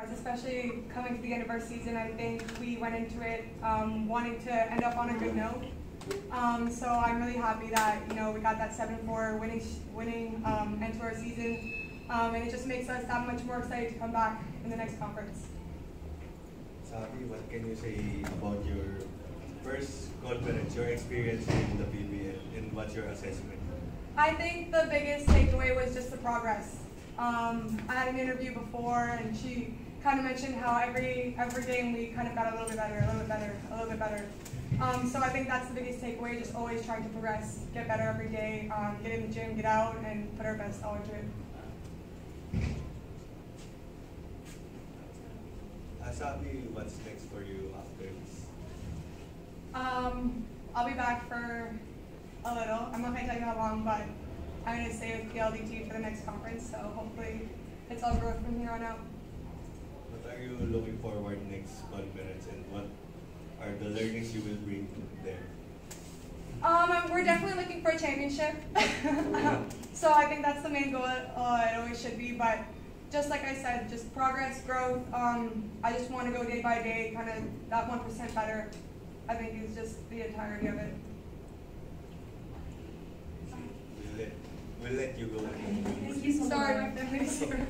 Especially coming to the end of our season, I think we went into it wanting to end up on a good note. So I'm really happy that we got that 7-4 winning end to our season, and it just makes us that much more excited to come back in the next conference. Sabi, what can you say about your first conference, your experience in the PBL, and what's your assessment? I think the biggest takeaway was just the progress. I had an interview before, and she kind of mentioned how every game we kind of got a little bit better, a little bit better, a little bit better. So I think that's the biggest takeaway, just always trying to progress, get better every day, get in the gym, get out, and put our best all into it. Sabi, what's next for you after this? I'll be back for a little. I'm not going to tell you how long, but I'm going to stay with PLDT for the next conference, so hopefully it's all growth from here on out. What are you looking forward next conference, and what are the learnings you will bring there? We're definitely looking for a championship. So I think that's the main goal. It always should be, but just like I said, just progress, growth. I just want to go day by day, kind of that 1% better. I think is just the entirety of it. We'll let you go. Thank you so much. Sorry, my family's here.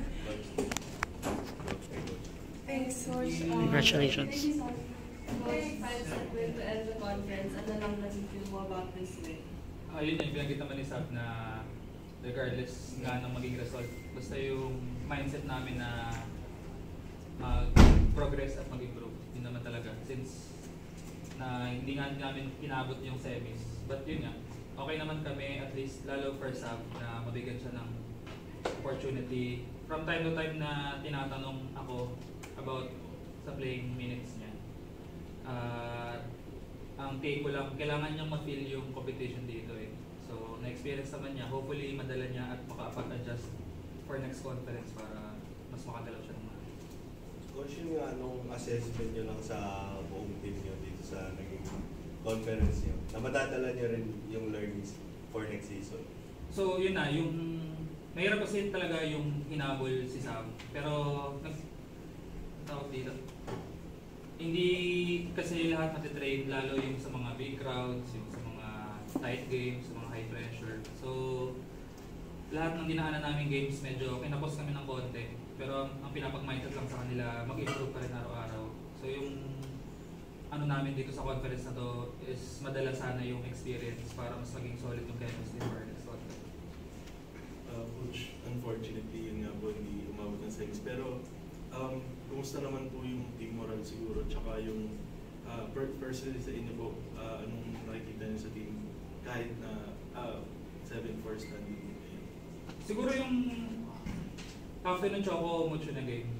Thanks, Coach. Congratulations. Thank you so much. Coach, 5 seconds to end the conference. Ano lang nag-feel mo about this win? Yun yung pinagkita man ni Sab na regardless nga ng maging result, basta yung mindset namin na mag-progress at mag-improve. Yun naman talaga. Since na hindi nga namin inabot yung semis. But yun nga, okay naman kami at least lalo first half na mabigyan siya ng opportunity. From time to time na tinatanong ako about sa playing minutes niya. Ang take ko lang, kailangan niyang ma-feel yung competition dito eh. So, na-experience naman niya. Hopefully, madala niya at makapag-adjust for next conference para mas makadalaw siya ng mga. Coach, yung anong assessment niyo lang sa buong team niyo dito sa naging conference niyo, na madadala niyo rin yung learnings for next season? So, yun na, yung mahirap kasi talaga yung hinabol si Sam. Pero, tawag dito. Hindi kasi lahat matitrain, lalo yung sa mga big crowds, yung sa mga tight games, sa mga high pressure. So, lahat ng dinaanan namin games medyo kinapos kami ng konti. Pero ang pinapag-mindset lang sa kanila, mag-improve pa rin araw-araw. So yung ano namin dito sa conference na to is madala sana yung experience para mas maging solid yung chemistry for next conference. Coach, unfortunately yun nga po hindi umabot ng semis. Pero kumusta naman po yung team moral siguro, tsaka yung personally sa inyo po, anong nakikita niyo sa team kahit na 7-4 standing? Siguro yung after ng Choco Mucho na game,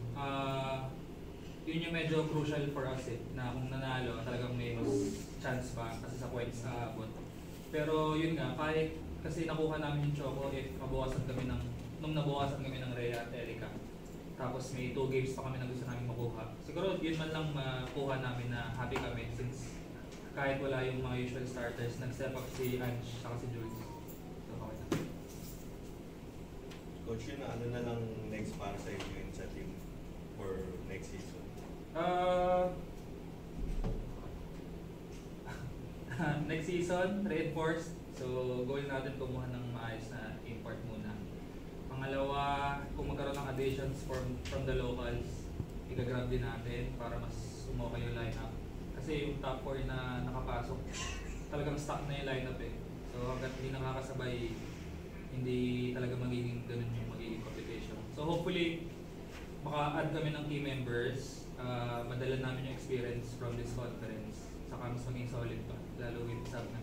yun yung medyo crucial for us eh, na kung nanalo talagang may mas chance pa kasi sa points sa abot. Pero yun nga, kahit kasi nakuha namin yung Choco, if nabukasan kami nung nabukasan kami ng Rhea at Erica, tapos may 2 games pa kami na gusto namin makuha. Siguro yun man lang makuha namin na happy kami since kahit wala yung mga usual starters, nag-step up si Ange saka si Jules. So, okay na. Coach, yun ano na lang next para sa inyo yun sa team for next season? Next season, reinforced. So, goal natin kumuha ng maayos na import muna. Pangalawa, kung magkaroon ng additions from the locals, i-grab din natin para mas umokay yung lineup. Kasi yung top 4 na nakapasok, talagang stuck na yung lineup eh. So hanggat hindi nakakasabay, hindi talaga magiging ganun yung magiging competition. So hopefully, maka-add kami ng team members, madala namin yung experience from this conference, saka mas maging solid pa, lalo with Sab na.